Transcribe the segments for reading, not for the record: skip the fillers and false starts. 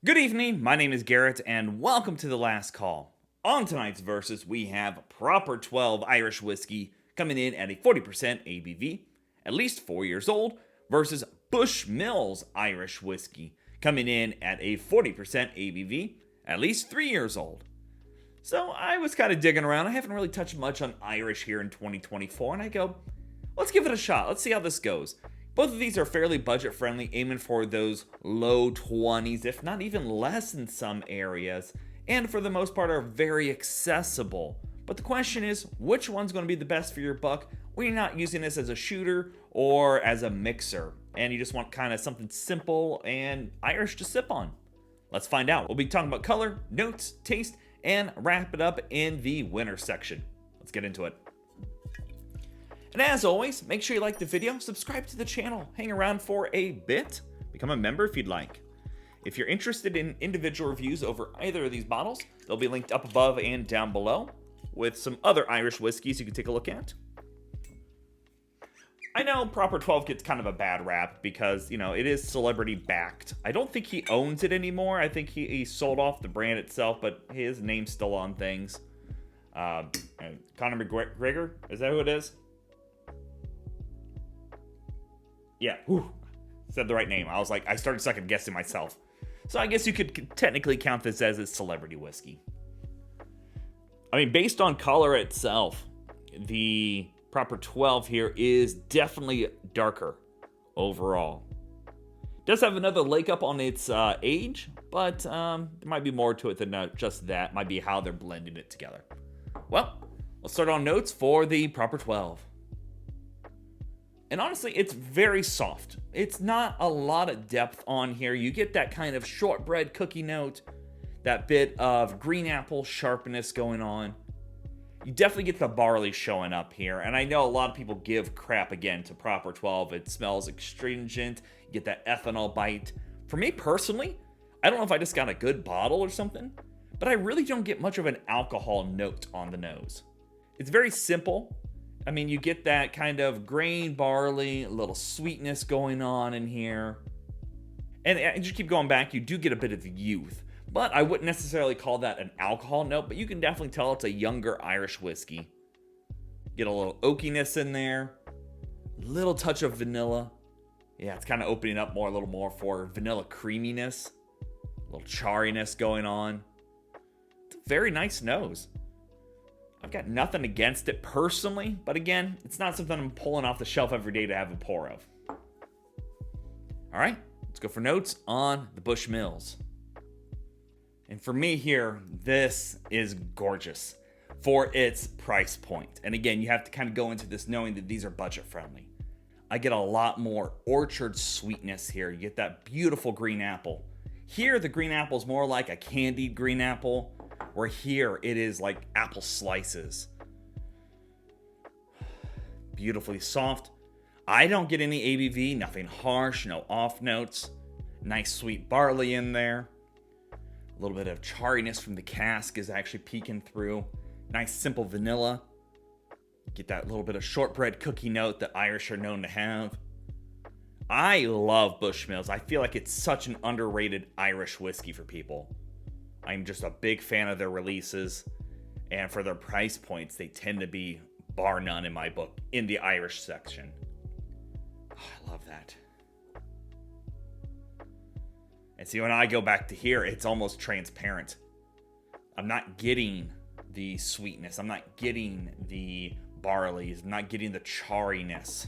Good evening, my name is Garrett, and welcome to The Last Call. On tonight's Versus, we have Proper 12 Irish Whiskey coming in at a 40% ABV, at least 4 years old, versus Bushmills Irish Whiskey coming in at a 40% ABV, at least 3 years old. So I was kind of digging around. I haven't really touched much on Irish here in 2024, and I go, let's give it a shot. Let's see how this goes. Both of these are fairly budget friendly, aiming for those low 20s, if not even less in some areas, and for the most part are very accessible. But the question is, which one's going to be the best for your buck when you're not using this as a shooter or as a mixer, and you just want kind of something simple and Irish to sip on? Let's find out. We'll be talking about color, notes, taste, and wrap it up in the winner section. Let's get into it. And as always, make sure you like the video, subscribe to the channel, hang around for a bit, become a member if you'd like. If you're interested in individual reviews over either of these bottles, they'll be linked up above and down below with some other Irish whiskeys you can take a look at. I know Proper 12 gets kind of a bad rap because, it is celebrity backed. I don't think he owns it anymore. I think he sold off the brand itself, but his name's still on things. Conor McGregor, is that who it is? Yeah, said the right name. I started second guessing myself. So I guess you could technically count this as a celebrity whiskey. I mean, based on color itself, the Proper 12 here is definitely darker overall. It does have another leg up on its age, but there might be more to it than just that. Might be how they're blending it together. Well, let's start on notes for the Proper 12. And honestly, it's very soft. It's not a lot of depth on here. You get that kind of shortbread cookie note, that bit of green apple sharpness going on. You definitely get the barley showing up here. And I know a lot of people give crap again to Proper 12. It smells astringent. You get that ethanol bite. For me personally, I don't know if I just got a good bottle or something, but I really don't get much of an alcohol note on the nose. It's very simple. I mean, you get that kind of grain barley, a little sweetness going on in here. And just keep going back, you do get a bit of youth. But I wouldn't necessarily call that an alcohol note, but you can definitely tell it's a younger Irish whiskey. Get a little oakiness in there. Little touch of vanilla. Yeah, it's kind of opening up a little more for vanilla creaminess. A little charriness going on. It's a very nice nose. I've got nothing against it personally, but again, it's not something I'm pulling off the shelf every day to have a pour of. All right, let's go for notes on the Bushmills. And for me here, this is gorgeous for its price point. And again, you have to kind of go into this knowing that these are budget friendly. I get a lot more orchard sweetness here. You get that beautiful green apple. Here, the green apple is more like a candied green apple, where here it is like apple slices. Beautifully soft. I don't get any ABV, nothing harsh, no off notes. Nice sweet barley in there. A little bit of charriness from the cask is actually peeking through. Nice simple vanilla. Get that little bit of shortbread cookie note that Irish are known to have. I love Bushmills. I feel like it's such an underrated Irish whiskey for people. I'm just a big fan of their releases, and for their price points, they tend to be, bar none in my book, in the Irish section. Oh, I love that. And see, when I go back to here, it's almost transparent. I'm not getting the sweetness. I'm not getting the barleys. I'm not getting the charriness.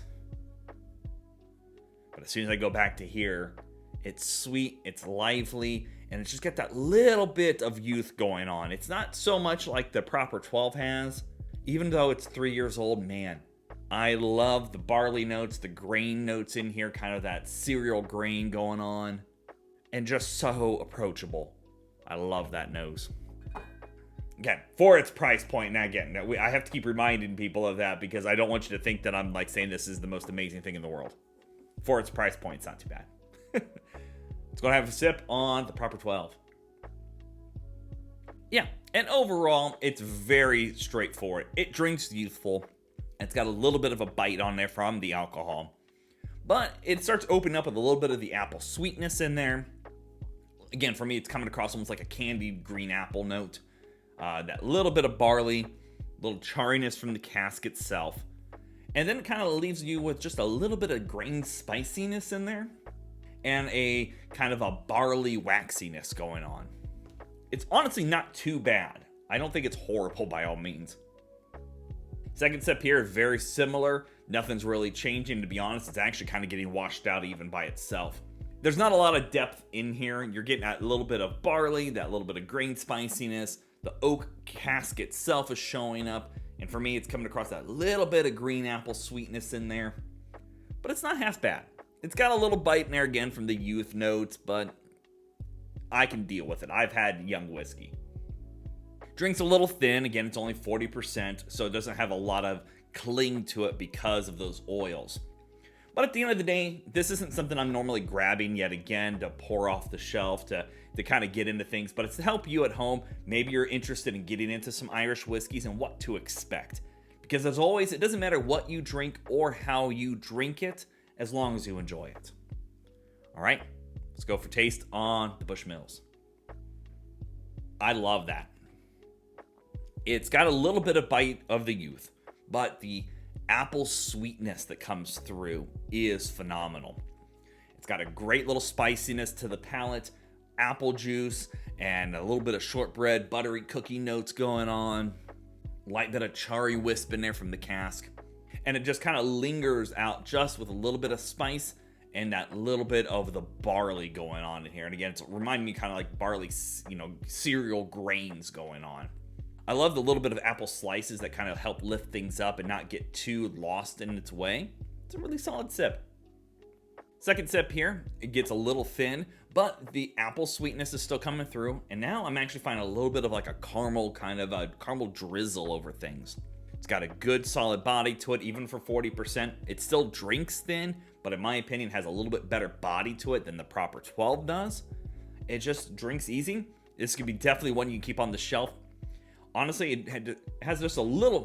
But as soon as I go back to here, it's sweet, it's lively, and it's just got that little bit of youth going on. It's not so much like the Proper 12 has, even though it's 3 years old. Man, I love the barley notes, the grain notes in here, kind of that cereal grain going on, and just so approachable. I love that nose. Again, for its price point, and again, I have to keep reminding people of that because I don't want you to think that I'm like saying this is the most amazing thing in the world. For its price point, it's not too bad. Let's go have a sip on the Proper 12. Yeah, and overall, it's very straightforward. It drinks youthful. It's got a little bit of a bite on there from the alcohol. But it starts opening up with a little bit of the apple sweetness in there. Again, for me, it's coming across almost like a candied green apple note. That little bit of barley, little chariness from the cask itself. And then it kind of leaves you with just a little bit of grain spiciness in there. And a kind of a barley waxiness going on. It's honestly not too bad. I don't think it's horrible by all means. Second sip here, very similar. Nothing's really changing, to be honest. It's actually kind of getting washed out even by itself. There's not a lot of depth in here. You're getting that little bit of barley, that little bit of grain spiciness. The oak cask itself is showing up. And for me, it's coming across that little bit of green apple sweetness in there. But it's not half bad. It's got a little bite in there again from the youth notes, but I can deal with it. I've had young whiskey. Drink's a little thin. Again, it's only 40%, so it doesn't have a lot of cling to it because of those oils. But at the end of the day, this isn't something I'm normally grabbing yet again to pour off the shelf to kind of get into things, but it's to help you at home. Maybe you're interested in getting into some Irish whiskeys and what to expect. Because as always, it doesn't matter what you drink or how you drink it, as long as you enjoy it. All right, let's go for taste on the Bushmills. I love that. It's got a little bit of bite of the youth, but the apple sweetness that comes through is phenomenal. It's got a great little spiciness to the palate, apple juice, and a little bit of shortbread, buttery cookie notes going on. Light bit of charry wisp in there from the cask. And it just kind of lingers out just with a little bit of spice and that little bit of the barley going on in here. And again, it's reminding me kind of like barley, cereal grains going on. I love the little bit of apple slices that kind of help lift things up and not get too lost in its way. It's a really solid sip. Second sip here, it gets a little thin, but the apple sweetness is still coming through. And now I'm actually finding a little bit of like a caramel drizzle over things. It's got a good solid body to it, even for 40%. It still drinks thin, but in my opinion has a little bit better body to it than the proper 12 does. It just drinks easy. This could be definitely one you can keep on the shelf. Honestly, it has just a little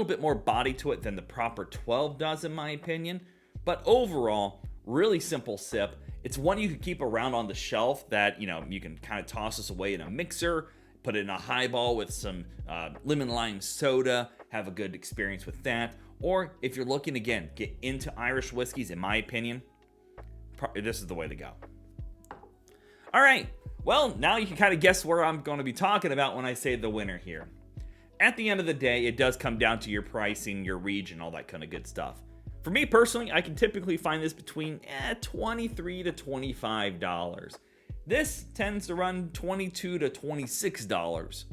bit more body to it than the proper 12 does, in my opinion. But overall, really simple sip. It's one you could keep around on the shelf that, you can kind of toss this away in a mixer, put it in a highball with some lemon lime soda, have a good experience with that. Or if you're looking, again, get into Irish whiskeys, in my opinion, this is the way to go. All right. Well, now you can kind of guess where I'm going to be talking about when I say the winner here. At the end of the day, it does come down to your pricing, your region, all that kind of good stuff. For me personally, I can typically find this between $23 to $25. This tends to run $22 to $26.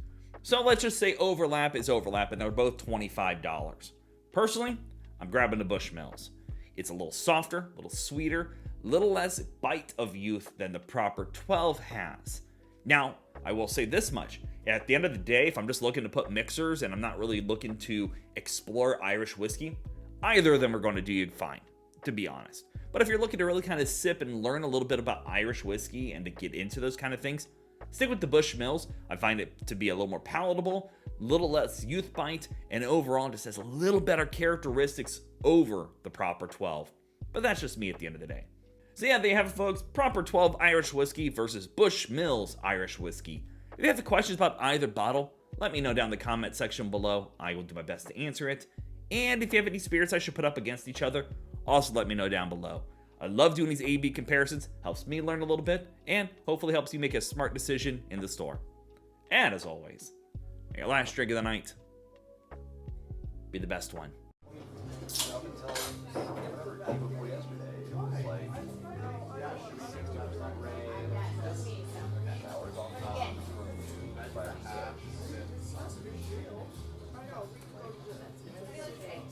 So let's just say overlap is overlap, and they're both $25. Personally, I'm grabbing the Bushmills. It's a little softer, a little sweeter, a little less bite of youth than the proper 12 has. Now, I will say this much. At the end of the day, if I'm just looking to put mixers and I'm not really looking to explore Irish whiskey, either of them are going to do you fine, to be honest. But if you're looking to really kind of sip and learn a little bit about Irish whiskey and to get into those kind of things, stick with the Bushmills. I find it to be a little more palatable, a little less youth bite, and overall just has a little better characteristics over the proper 12. But that's just me at the end of the day. So yeah, there you have it, folks. Proper 12 Irish whiskey versus Bushmills Irish whiskey. If you have any questions about either bottle, let me know down in the comment section below. I will do my best to answer it. And if you have any spirits I should put up against each other, also let me know down below. I love doing these A/B comparisons. Helps me learn a little bit, and hopefully helps you make a smart decision in the store. And as always, may your last drink of the night be the best one.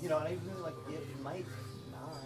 And I really like it might not.